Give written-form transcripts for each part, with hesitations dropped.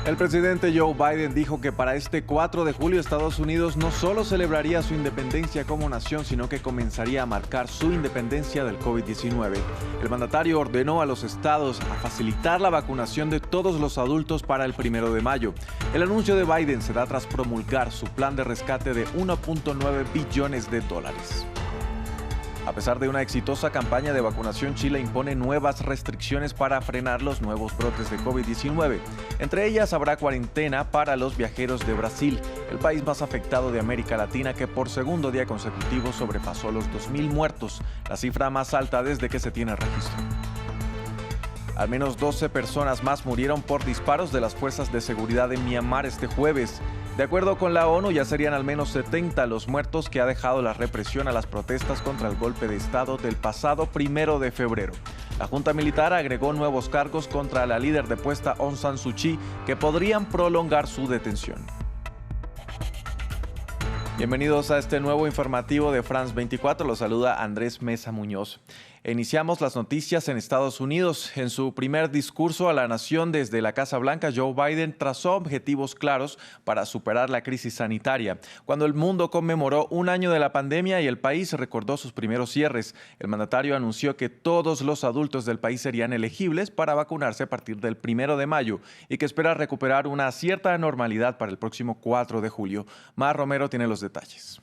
El presidente Joe Biden dijo que para este 4 de julio Estados Unidos no solo celebraría su independencia como nación, sino que comenzaría a marcar su independencia del COVID-19. El mandatario ordenó a los estados a facilitar la vacunación de todos los adultos para el 1 de mayo. El anuncio de Biden se da tras promulgar su plan de rescate de 1.9 billones de dólares. A pesar de una exitosa campaña de vacunación, Chile impone nuevas restricciones para frenar los nuevos brotes de COVID-19. Entre ellas habrá cuarentena para los viajeros de Brasil, el país más afectado de América Latina, que por segundo día consecutivo sobrepasó los 2.000 muertos, la cifra más alta desde que se tiene registro. Al menos 12 personas más murieron por disparos de las fuerzas de seguridad de Myanmar este jueves. De acuerdo con la ONU, ya serían al menos 70 los muertos que ha dejado la represión a las protestas contra el golpe de Estado del pasado 1 de febrero. La Junta Militar agregó nuevos cargos contra la líder depuesta Aung San Suu Kyi que podrían prolongar su detención. Bienvenidos a este nuevo informativo de France 24. Los saluda Andrés Mesa Muñoz. Iniciamos las noticias en Estados Unidos. En su primer discurso a la nación desde la Casa Blanca, Joe Biden trazó objetivos claros para superar la crisis sanitaria. Cuando el mundo conmemoró un año de la pandemia y el país recordó sus primeros cierres, el mandatario anunció que todos los adultos del país serían elegibles para vacunarse a partir del 1 de mayo y que espera recuperar una cierta normalidad para el próximo 4 de julio. Mar Romero tiene los detalles.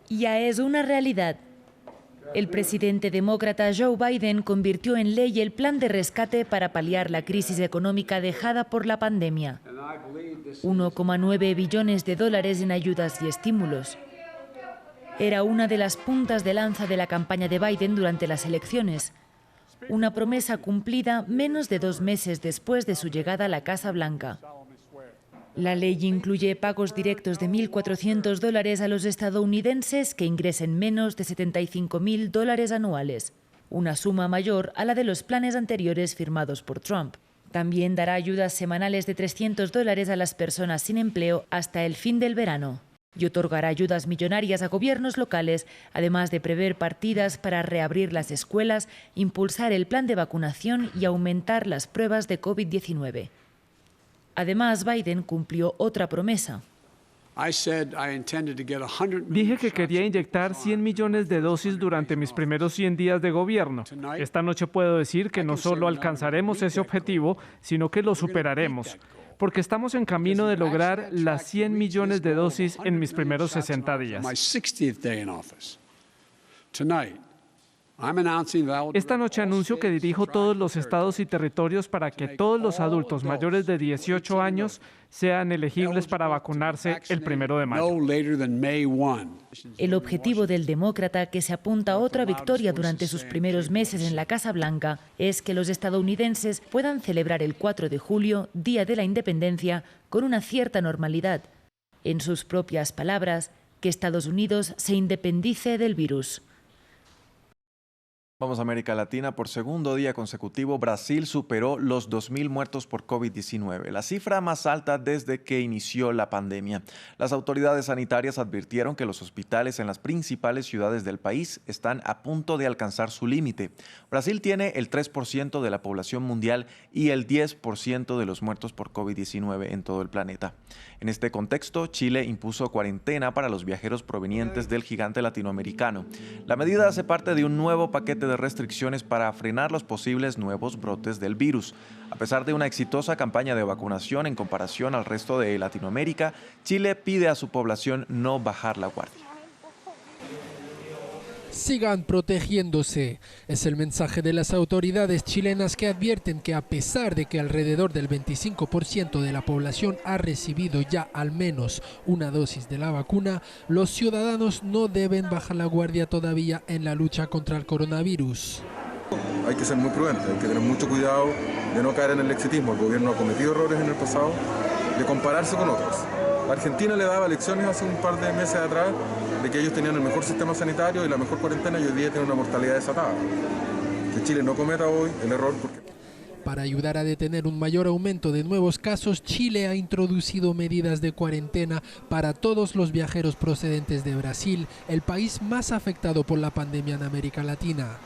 Ya es una realidad. El presidente demócrata Joe Biden convirtió en ley el plan de rescate para paliar la crisis económica dejada por la pandemia. 1,9 billones de dólares en ayudas y estímulos. Era una de las puntas de lanza de la campaña de Biden durante las elecciones. Una promesa cumplida menos de 2 meses después de su llegada a la Casa Blanca. La ley incluye pagos directos de $1.400 a los estadounidenses que ingresen menos de $75.000 anuales, una suma mayor a la de los planes anteriores firmados por Trump. También dará ayudas semanales de $300 a las personas sin empleo hasta el fin del verano y otorgará ayudas millonarias a gobiernos locales, además de prever partidas para reabrir las escuelas, impulsar el plan de vacunación y aumentar las pruebas de COVID-19. Además, Biden cumplió otra promesa. Dije que quería inyectar 100 millones de dosis durante mis primeros 100 días de gobierno. Esta noche puedo decir que no solo alcanzaremos ese objetivo, sino que lo superaremos, porque estamos en camino de lograr las 100 millones de dosis en mis primeros 60 días. Esta noche anuncio que dirijo todos los estados y territorios para que todos los adultos mayores de 18 años sean elegibles para vacunarse el 1 de mayo. El objetivo del demócrata, que se apunta a otra victoria durante sus primeros meses en la Casa Blanca, es que los estadounidenses puedan celebrar el 4 de julio, Día de la Independencia, con una cierta normalidad. En sus propias palabras, que Estados Unidos se independice del virus. Vamos a América Latina. Por segundo día consecutivo, Brasil superó los 2.000 muertos por COVID-19, la cifra más alta desde que inició la pandemia. Las autoridades sanitarias advirtieron que los hospitales en las principales ciudades del país están a punto de alcanzar su límite. Brasil tiene el 3% de la población mundial y el 10% de los muertos por COVID-19 en todo el planeta. En este contexto, Chile impuso cuarentena para los viajeros provenientes del gigante latinoamericano. La medida hace parte de un nuevo paquete de restricciones para frenar los posibles nuevos brotes del virus. A pesar de una exitosa campaña de vacunación en comparación al resto de Latinoamérica, Chile pide a su población no bajar la guardia. Sigan protegiéndose. Es el mensaje de las autoridades chilenas, que advierten que a pesar de que alrededor del 25% de la población ha recibido ya al menos una dosis de la vacuna, los ciudadanos no deben bajar la guardia todavía en la lucha contra el coronavirus. Hay que ser muy prudente, hay que tener mucho cuidado de no caer en el exitismo. El gobierno ha cometido errores en el pasado de compararse con otros. Argentina le daba lecciones hace un par de meses atrás de que ellos tenían el mejor sistema sanitario y la mejor cuarentena, y hoy día tienen una mortalidad desatada. Que Chile no cometa hoy el error. Para ayudar a detener un mayor aumento de nuevos casos, Chile ha introducido medidas de cuarentena para todos los viajeros procedentes de Brasil, el país más afectado por la pandemia en América Latina.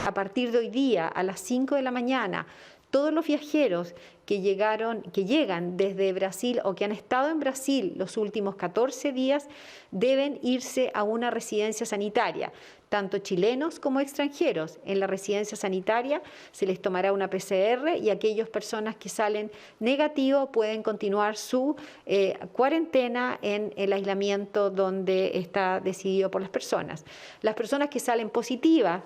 A partir de hoy día, a las 5 de la mañana, todos los viajeros que llegan desde Brasil o que han estado en Brasil los últimos 14 días deben irse a una residencia sanitaria, tanto chilenos como extranjeros. En la residencia sanitaria se les tomará una PCR y aquellas personas que salen negativos pueden continuar su cuarentena en el aislamiento donde está decidido por las personas. Las personas que salen positivas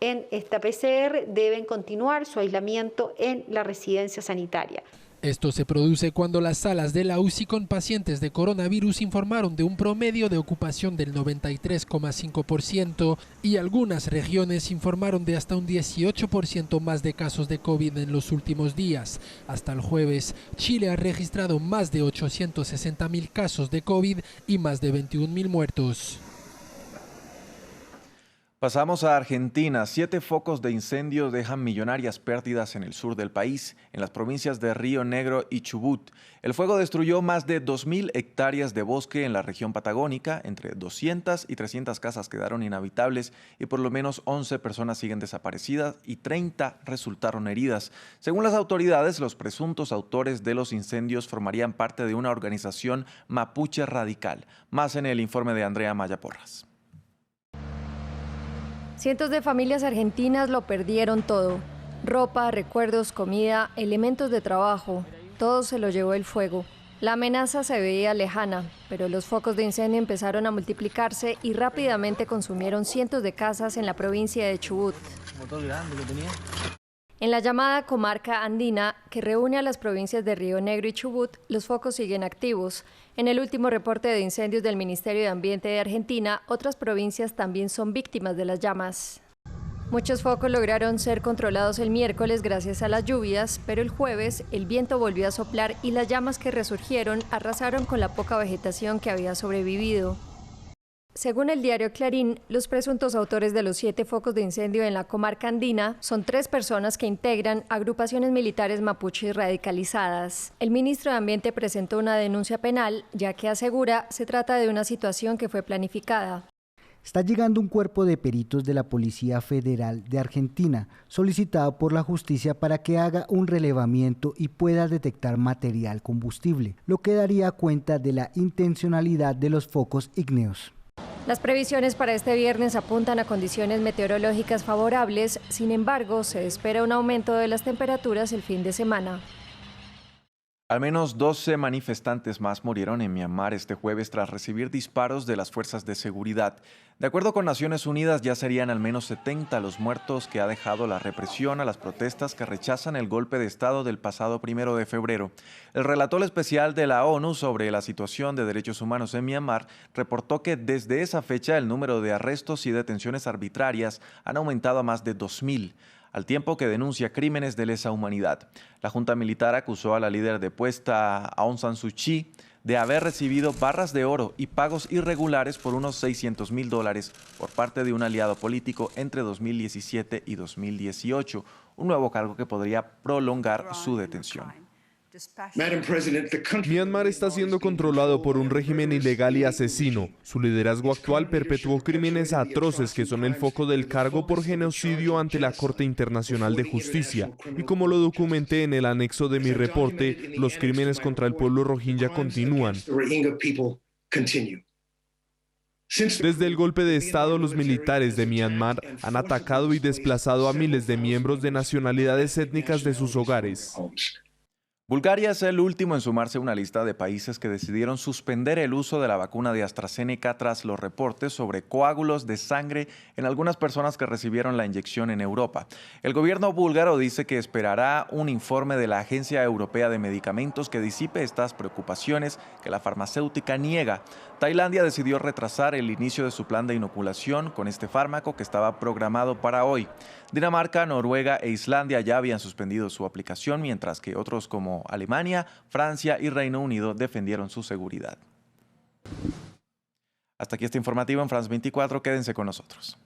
en esta PCR deben continuar su aislamiento en la residencia sanitaria. Esto se produce cuando las salas de la UCI con pacientes de coronavirus informaron de un promedio de ocupación del 93,5% y algunas regiones informaron de hasta un 18% más de casos de COVID en los últimos días. Hasta el jueves, Chile ha registrado más de 860.000 casos de COVID y más de 21.000 muertos. Pasamos a Argentina. 7 focos de incendio dejan millonarias pérdidas en el sur del país, en las provincias de Río Negro y Chubut. El fuego destruyó más de 2.000 hectáreas de bosque en la región patagónica. Entre 200 y 300 casas quedaron inhabitables y por lo menos 11 personas siguen desaparecidas y 30 resultaron heridas. Según las autoridades, los presuntos autores de los incendios formarían parte de una organización mapuche radical. Más en el informe de Andrea Maya Porras. Cientos de familias argentinas lo perdieron todo. Ropa, recuerdos, comida, elementos de trabajo. Todo se lo llevó el fuego. La amenaza se veía lejana, pero los focos de incendio empezaron a multiplicarse y rápidamente consumieron cientos de casas en la provincia de Chubut. En la llamada comarca andina, que reúne a las provincias de Río Negro y Chubut, los focos siguen activos. En el último reporte de incendios del Ministerio de Ambiente de Argentina, otras provincias también son víctimas de las llamas. Muchos focos lograron ser controlados el miércoles gracias a las lluvias, pero el jueves el viento volvió a soplar y las llamas que resurgieron arrasaron con la poca vegetación que había sobrevivido. Según el diario Clarín, los presuntos autores de los 7 focos de incendio en la comarca andina son 3 personas que integran agrupaciones militares mapuches radicalizadas. El ministro de Ambiente presentó una denuncia penal, ya que asegura se trata de una situación que fue planificada. Está llegando un cuerpo de peritos de la Policía Federal de Argentina, solicitado por la justicia para que haga un relevamiento y pueda detectar material combustible, lo que daría cuenta de la intencionalidad de los focos ígneos. Las previsiones para este viernes apuntan a condiciones meteorológicas favorables, sin embargo, se espera un aumento de las temperaturas el fin de semana. Al menos 12 manifestantes más murieron en Myanmar este jueves tras recibir disparos de las fuerzas de seguridad. De acuerdo con Naciones Unidas, ya serían al menos 70 los muertos que ha dejado la represión a las protestas que rechazan el golpe de Estado del pasado 1 de febrero. El relator especial de la ONU sobre la situación de derechos humanos en Myanmar reportó que desde esa fecha el número de arrestos y detenciones arbitrarias han aumentado a más de 2.000. Al tiempo que denuncia crímenes de lesa humanidad. La junta militar acusó a la líder depuesta Aung San Suu Kyi de haber recibido barras de oro y pagos irregulares por unos $600.000 por parte de un aliado político entre 2017 y 2018, un nuevo cargo que podría prolongar su detención. Myanmar está siendo controlado por un régimen ilegal y asesino. Su liderazgo actual perpetuó crímenes atroces que son el foco del cargo por genocidio ante la Corte Internacional de Justicia. Y como lo documenté en el anexo de mi reporte, los crímenes contra el pueblo rohingya continúan. Desde el golpe de Estado, los militares de Myanmar han atacado y desplazado a miles de miembros de nacionalidades étnicas de sus hogares. Bulgaria es el último en sumarse a una lista de países que decidieron suspender el uso de la vacuna de AstraZeneca tras los reportes sobre coágulos de sangre en algunas personas que recibieron la inyección en Europa. El gobierno búlgaro dice que esperará un informe de la Agencia Europea de Medicamentos que disipe estas preocupaciones que la farmacéutica niega. Tailandia decidió retrasar el inicio de su plan de inoculación con este fármaco que estaba programado para hoy. Dinamarca, Noruega e Islandia ya habían suspendido su aplicación, mientras que otros como Alemania, Francia y Reino Unido defendieron su seguridad. Hasta aquí este informativo en France 24. Quédense con nosotros.